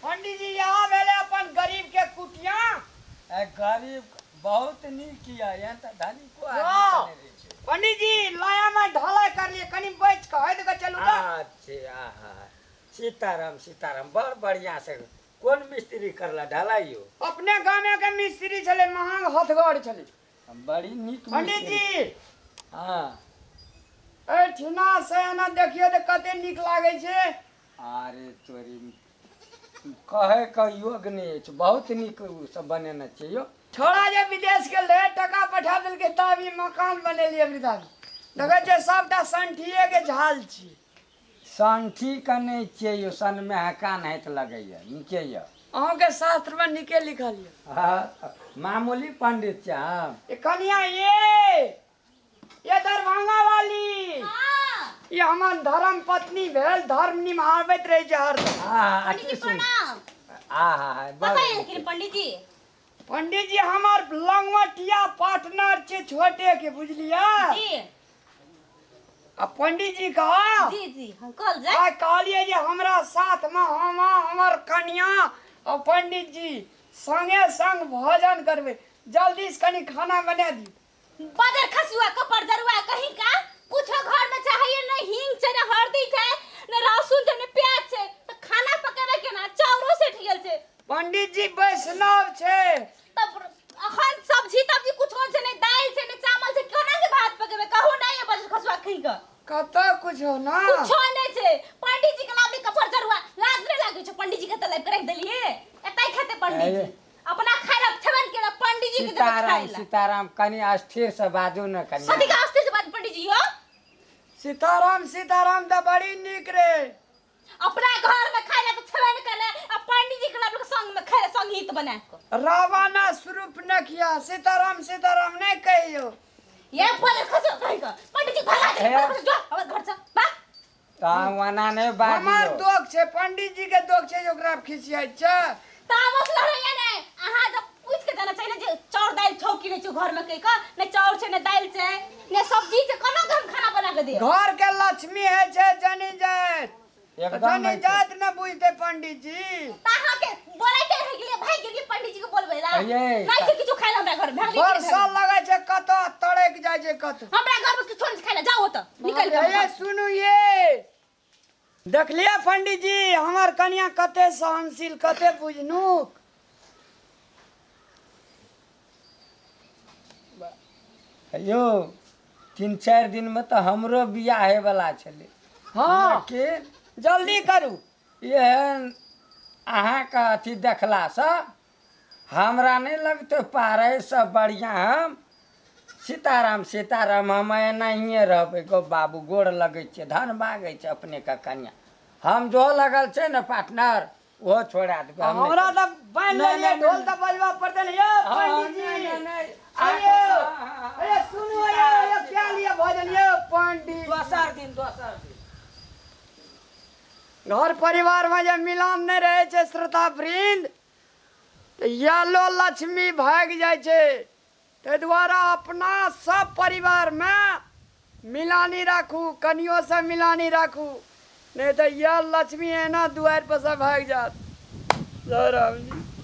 पंडित जी यहाँ भेले अपन गरीब के कुटिया। गरीब बहुत नीक किया यहाँ तो धनी को पंडित जी लाया में ढलाई कर लिए कनी बैठ के हट के चलू ना। अच्छा सीताराम सीताराम बड़ बढ़िया से कौन मिस्त्री करला ढलाइयो? अपने गाँव के मिस्त्री चले महंग हथगढ़ चले बड़ी नीक पंडित जी। हाँ ठिना से ना देखियो तो कते नीक लागे छे। अरे तोरी कहे का योग नहीं है बहुत नीक सब बनेना चाहिए। छोड़ा जे विदेश के ले टका पठा दिल के तब ई मकान बनेलिए वृद्धा देखे छे सबटा संठिए के झाल छी। संठी का नहीं चाहिए सन में हकान है तो लगैया नीचे ये अहों के शास्त्र में निके लिखल है। हाँ मामूली पंडित छे। हाँ ये कन्या ये दरभंगा वाली ये हमार धर्म पत्नी भेल धर्म निभावत रहे जे हरदम। हाँ पंडित जी प्रणाम। हाँ बताइए लेकिन पंडित जी। पंडित जी हमार लंगवटिया पार्टनर छे छोटे के बुझलिया। जी अब पंडित जी कहा जी हम कल जाए। आ कहलिए जे हमरा साथ में हमर कन्या और पंडित जी संगे संग भोजन करबे जल्दी से कनी खाना बना दी। बदर खसुआ कपड़ दरुआ कहीं का कुछ घर में चाहिए न हींग छे न हल्दी छे न लहसुन छे न प्याज छे तो खाना पकावे के ना चाउरो से ठियल छे। पंडित जी वैष्णव छे तब अखन सब्जी तब्जी कुछ हो छे न दाल छे न चावल छे केना के भात पकावे कहू ना ये बदर खसुआ कहीं का कत कुछ हो ना कुछ नहीं छे। पंडित जी के नाम कपड़ दरुआ लाज रे लागे छे पंडित जी के तले रख देलिए एतै खेते पंडित जी अपना खाए रखबन के पंडित जी के सीताराम सीताराम कनी अस्थिर से बाजू न कनी सदी का अस्थिर से बात पंडित जी हो। सीताराम सीताराम तो बड़ी निक रे अपना घर में खाए तो छबन करे अब पंडित जी के लोग संग में खाए संगीत बना के रावणा स्वरूप न किया सीताराम सीताराम नहीं कहियो। ये पर खसो कहीं का पंडित जी भला दे जो अब घर से बा तावना ने हमार बाजू दोख छे पंडित जी के दोख छे ओकरा खिसियाई छे तामस लड़ैया ने अहाँ जब पूछ के जाना चाहिए जे चाउर दाल छौकी ने घर में कहीं का ने चाउर छे ने दाल छे ने सब्जी छे कोना घर खाना बना के दे घर के लक्ष्मी है छे जनी जात एकदम जनी जात न बुझते पंडित जी। ताहा के बोलाइते रह गेलिए भाई गेलिए पंडित जी के बोलबेला ये नहीं छे किछु खाइला हमरा घर में वर्षा लगे छे कत तड़क जाय छे कत हमरा घर में किछु नहीं खाइला जाओ तो निकल ये सुनु ये देख लिया पंडित जी हमार कन्या कते सहनशील कते बुझनुक। यो 3-4 दिन में तो हमरो बियाह है वाला छले। हाँ के जल्दी करू ये अहाँ का अथी देखला से हमरा नहीं लगते पारे सब बढ़िया हम सीताराम सीताराम हम एनाहिए रहबे गो बाबू गोड़ लगे छे धन मांगे छे अपने का कन्या हम जो लगल छे न पार्टनर वो छोड़ा देबे हमरा त बांध लेलिए ढोल त बजवा पड़ते न ये पंडित जी अरे सुनो ये क्या लिए भजन ये पंडित दोसर दिन घर परिवार में जब मिलान नहीं रहे छे श्रोता वृंद तो यालो लक्ष्मी भाग जाय छे ते द्वारा अपना सब परिवार में मिलानी राखू कनियो से मिलानी राखू नहीं तो यह लक्ष्मी है ना द्वार पर से भाग जात। जय राम जी।